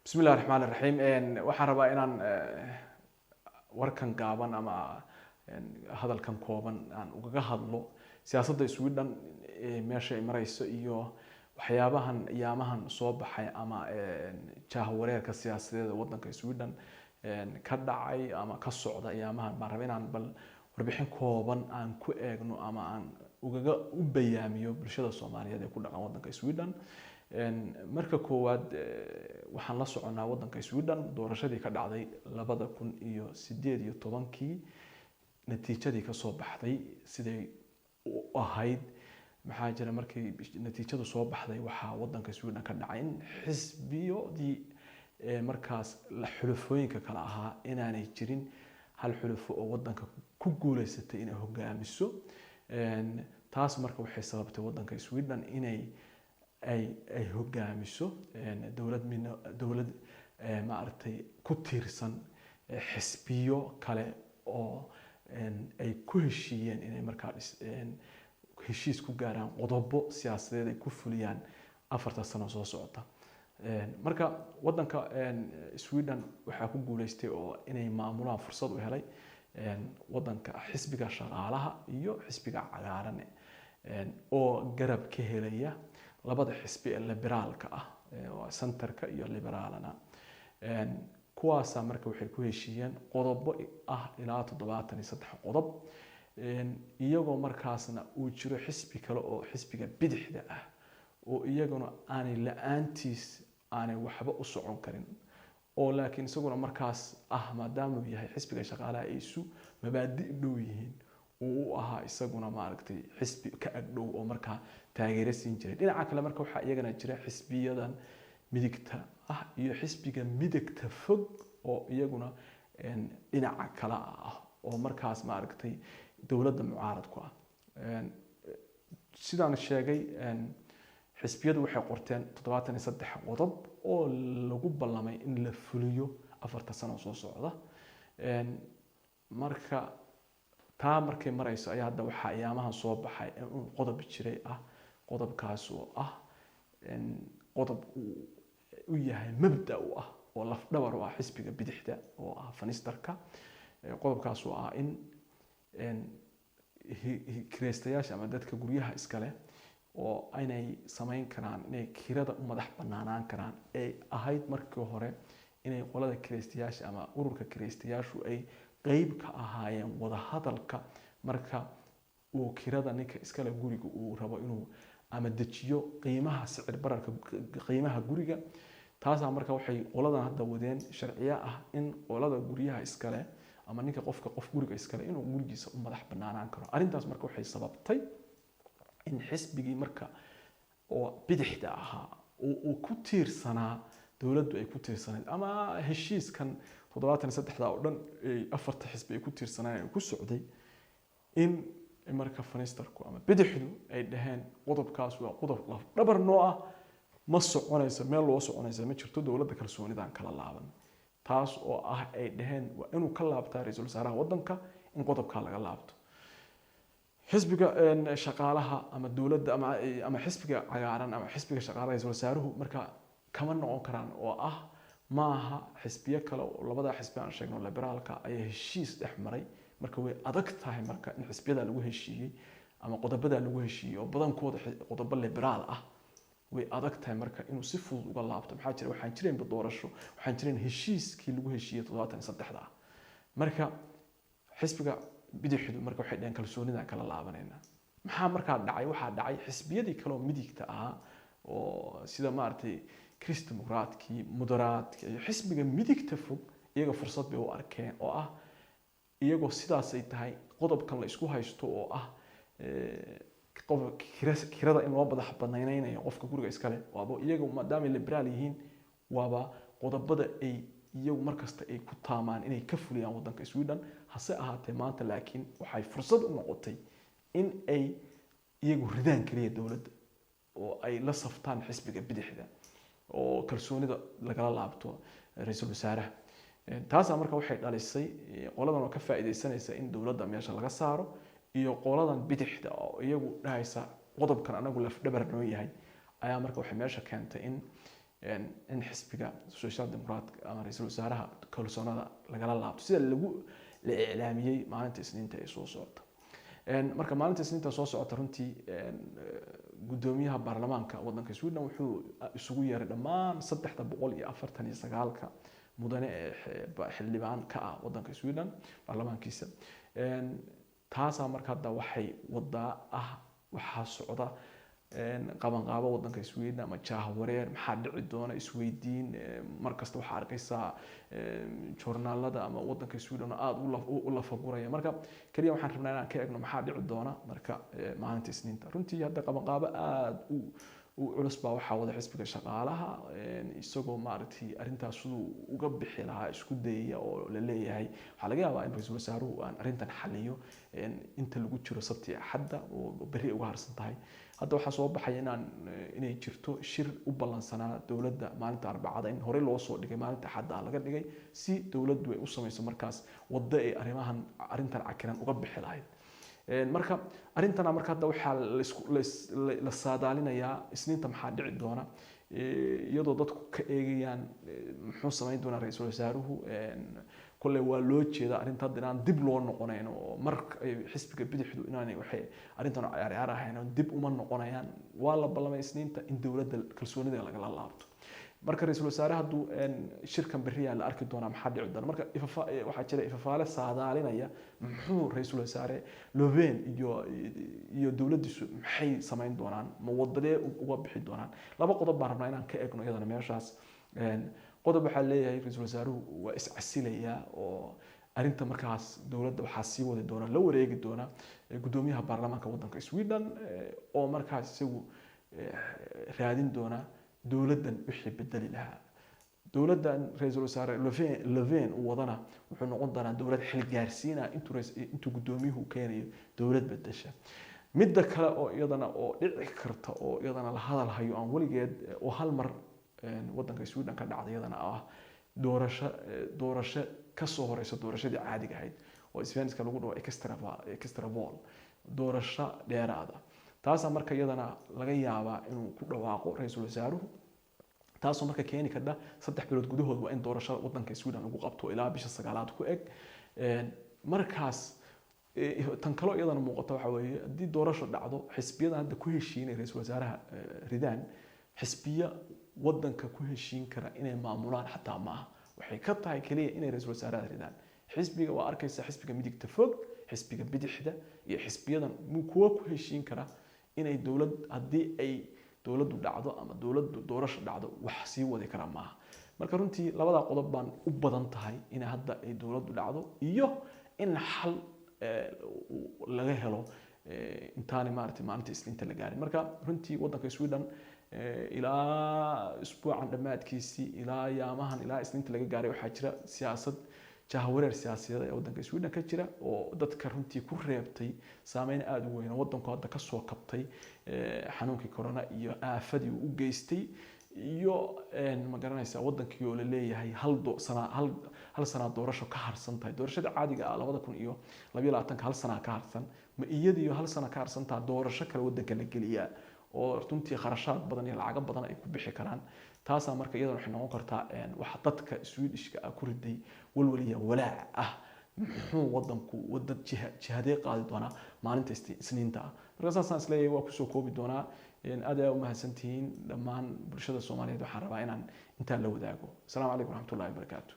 بسم الله الرحمن الرحيم waxaan rabaa inaan warkan gaaban ama hadalkan kooban aan uga hadlo siyaasadda Sweden meesha ay marayso iyo waxyaabahan yaamahan soo baxay ama jahwareerka siyaasadeed waddanka Sweden ka dhacay ama ka socda yaamahan baan rabaa inaan bal warbixin kooban aan ku eegno ama aan uga u bayaamiyo bulshada Soomaaliyeed ee ku dhaqan waddanka Sweden marka koowaad waxaan la soconaa waddanka Sweden doorashadii ka dhacday 2018 natiijadii ka soo baxday siday u ahayd maxaa jira markii natiijadu soo baxday waxa waddanka Sweden ka dhacay in xisbiyadii markaas la xulufooyinka kala ahaa inaanay jirin hal xulufo oo waddanka ku guuleysatay inay hogaamiso taas marka waxay sababtay waddanka Sweden inay ay hogaamiso dawlad maartay ku tiirsan xisbiyo kale oo ay ku heshiiyeen inay markaa heshiis ku gaaraan qodobo siyaasadeed ay ku fuliyaan 4 sano soo socota marka waddanka Sweden waxa ku guuleystay oo inay maamulaan fursad u helay waddanka xisbiga shaqaalaha iyo xisbiga cagaaran oo garab ka helaya labada xisbi ee liberaalka ah oo centerka iyo liberaalana kuwaas marka waxay ku heshiiyeen qodobo ah ilaa 73 qodob iyagoo markaasna uu jiro xisbi kale oo xisbiga bidixda ah oo iyaguna aanay la'aantiis aanay waxba u socon karin oo laakiin isaguna markaas maadaama uu yahay xisbiga shaqaalaha ay isu mabaadi' dhow yihiin uu ahaa isaguna maaragtay xisbi ka agdhow oo markaa taageero siin jiray dhinaca kale marka waxa iyagana jira xisbiyadan midigta iyo xisbiga midigta fog oo iyaguna dhinaca kale oo markaas maaragtay dawladda mucaarad ku sidaan sheegay xisbiyadu waxay qorteen 73 qodob oo lagu ballamay in la fuliyo 4 sano soo socda marka taa markay marayso ayaa hadda waxa ayaamahan soo baxay qodob jiray qodobkaas oo qodob u yahay mabda oo laf dhabar u xisbiga bidixda oo fanisterka qodobkaas oo in kireystayaasha ama dadka guryaha iska leh oo aynay sameyn karaan inay kirada u madax banaanaan karaan ay ahayd markii hore inay qolada kireystayaasha ama ururka kireystayaashu ay qayb ka ahaayeen wada hadalka marka uu kirada ninka iska leh guriga uu rabo inuu ama dejiyo qiimaha sicir bararka qiimaha guriga taas marka waxay qoladan hadda wadeen sharciyo in qolada guryaha iska leh ama ninka qof guriga iska leh inuu gurigiisa u madax banaanaan karo arintaas marka waxay sababtay in xisbigii marka oo bidixda ahaa oo ku tiirsanaa dawladdu ay ku tiirsanayd ama heshiiskan 73 oo dhan 4 xisbi ay ku tiirsanayeen ku socday in marka fanisterku ama bidixdu ay dhaheen qodobkaas waa qodob laf dhabar noo ma soconayso meel loo soconayso ma jirto dawladda kalsoonidan kala laaban taas oo ay dhaheen waa inuu ka laabtaa ra'iisul wasaaraha waddanka in qodobka laga laabto xisbiga shaqaalaha ama dawladda ama xisbiga cagaaran ama xisbiga shaqaalaha ra'iisul wasaaruhu marka kama noqon karaan oo maaha xisbiyo kale oo labada xisbi aan sheegno liberaalka ay heshiis dhexmaray marka way adag tahay marka in xisbiyada lagu heshiiyay ama qodobada lagu heshiiyay oo badankooda qodobo liberaal way adag tahay marka inuu si fudud uga laabto maxaa jira waxaan jireen doorasho waxaan jireen heshiiskii lagu heshiiyay 73 marka xisbiga bidixdu marka waxay dheen kalsoonida kala laabanayna maxaa marka dhacay waxa dhacay xisbiyadii kale oo midigta oo sida maartay kristdemokraatkii moderaadkii iyo xisbiga midigta fog iyaga fursad bay u arkeen oo iyagoo sidaas ay tahay qodobkan la isku haysto oo kirada in loo madax banaanaynayo qofka guriga iska leh waaba iyagu maadaama liberaal yihiin waaba qodobada ay iyagu markasta ay ku taamaan inay ka fuliyaan waddanka Sweden hase ahaatee maanta laakiin waxay fursad u noqotay in ay iyagu ridaan kaliya dawladda oo ay la saftaan xisbiga bidixda oo kalsoonida lagala laabto ra'iisul wasaaraha taas marka waxay dhalisay qoladan oo ka faa'iideysanaysa in dawladda meesha laga saaro iyo qoladan bidixda oo iyagu dhahaysa qodobkan anagu laf dhabar noo yahay ayaa marka waxay meesha keentay in in xisbiga social democrat ama ra'iisul wasaaraha kalsoonada lagala laabto sida la iclaamiyay maalinta Isniinta ee soo socota. marka maalinta Isniinta soo socota runtii gudoomiyaha baarlamaanka wadanka Sweden wuxuu isugu yeeray dhammaan 349 mudane xildhibaan ka ah wadanka Sweden baarlamaankiisa. taasa marka hadda waxay waxa socda qabanqaabo wadanka Sweden ama jahwareer maxaa dhici doona isweydiin markasta waxa arkaysaa joornaalada ama wadanka Sweden aad u la faguraya. marka kaliya waxaan rabnaa inaan ka eegno maxaa dhici doona marka maalinta Isniinta. runtii hadda qabanqaabo aad u culus baa waxa wada xisbiga shaqaalaha isagoo maaragtay arintaas sidoo uga bixi lahaa isku dayaya oo la leeyahay waxa laga yaabaa in ra'iisul wasaaruhu aan arintan xaliyo inta lagu jiro Sabti Axadda oo bari uga harsan tahay. hadda waxa soo baxay inay jirto shir u balansanaa dawladda maalinta Arbacada in hore loo soo dhigay maalinta Axadda laga dhigay si dawladdu ay u samayso markaas waddo ay arintan cakiran uga bixi lahayd. marka arintana marka hadda waxa la saadaalinayaa Isniinta maxaa dhici doona iyadoo dadku ka eegayaan muxuu sameyn doona ra'iisul wasaaruhu kullee waa loo jeeda arinta inaan dib loo noqonayn oo marka xisbiga bidixdu inaanay waxay arintan ciyaar ahayn dib uma noqonayaan waa la ballamay Isniinta in dawladda kalsoonida lagala laabto. marka ra'iisul wasaaraha haduu shirkan bariya la arki doona maxaa dhici doona. marka waxa jira ifafaale saadaalinaya muxuu ra'iisul wasaare Löfven iyo dawladdiisu maxay sameyn doonaan ma wadadee uga bixi doonaan. laba qodob baan rabnaa inaan ka eegno iyadana meeshaas. qodob waxa leeyahay ra'iisul wasaaruhu waa iscasilaya oo arinta markaas dawladda waxa sii wadi doona la wareegi doona gudoomiyaha baarlamaanka wadanka Sweden oo markaas isagu raadin doona dawladdan wixii bedeli lahaa. dawladdan ra'iisul wasaare Löfven wadana wuxuu noqon doonaa dawlad xil gaarsiina intuu gudoomiyuhu keenayo dawlad bedesha. midda kale oo iyadana oo dhici karta oo iyadana la hadal hayo aan waligeed oo hal mar wadanka Sweden ka dhacday iyadana doorasho ka soo horeysa doorashadii caadiga ahayd oo Isbaaniska lagu dhaho extra val doorasho dheeraad ah. taas marka iyadana laga yaabaa inuu ku dhawaaqo ra'iisul wasaaruhu taas marka keeni karta 3 bilood gudahood waa in doorashada wadanka Sweden lagu qabto ilaa bisha 9aad ku eg. markaas tan kale iyadana muuqato waxa weeye hadii doorasho dhacdo xisbiyada hadda ku heshiinay ra'iisul wasaaraha ridaan xisbiya wadanka ku heshiin kara inay maamulaan xataa ma waxay ka tahay kaliya inay ra'iisul wasaaraha ridaan. xisbiga waa arkaysa xisbiga midigta fog xisbiga bidixda iyo xisbiyadan kuwa ku heshiin kara inay dawlad hadii ay dawladdu dhacdo ama dawladdu doorasho dhacdo wax sii wadi kara maaha. marka runtii labada qodob baan u badan tahay in hadda ay dawladdu dhacdo iyo in xal laga helo intaani maalinta Isniinta la gaarin. marka runtii wadanka Sweden ilaa isbuucan dhamaadkiisii ilaa yaamahan ilaa Isniinta laga gaaray waxa jira siyaasad jahwareer siyaasadeed ee wadanka Sweden ka jira oo dadka runtii ku reebtay saameyn aad u weyn wadanku hadda ka soo kabtay xanuunkii corona iyo aafadii uu geystay iyo ma garanaysa wadankii oo la leeyahay hal sana doorasho ka harsan tahay doorashada caadiga ah 2022 hal sana ka harsan ma iyadiyo hal sana ka harsan tahay doorasho kale wadanka la geliyaa oo runtii kharashaad badan iyo lacag badan ay ku bixi karaan. taas marka iyadana waxay noqon kartaa waxa dadka Swedishka ku riday walwaliya walaac ah muxuu wadanku wadad jihadee qaadi doona maalinta Isniinta. marka saasaan isleeyahay waa ku soo koobi doona aad ay u mahadsantihiin dhammaan bulshada Soomaaliyeed waxaan rabaa inaan inta la wadaago. Assalaamu calaykum warahmatullaahi wabarakaatuh.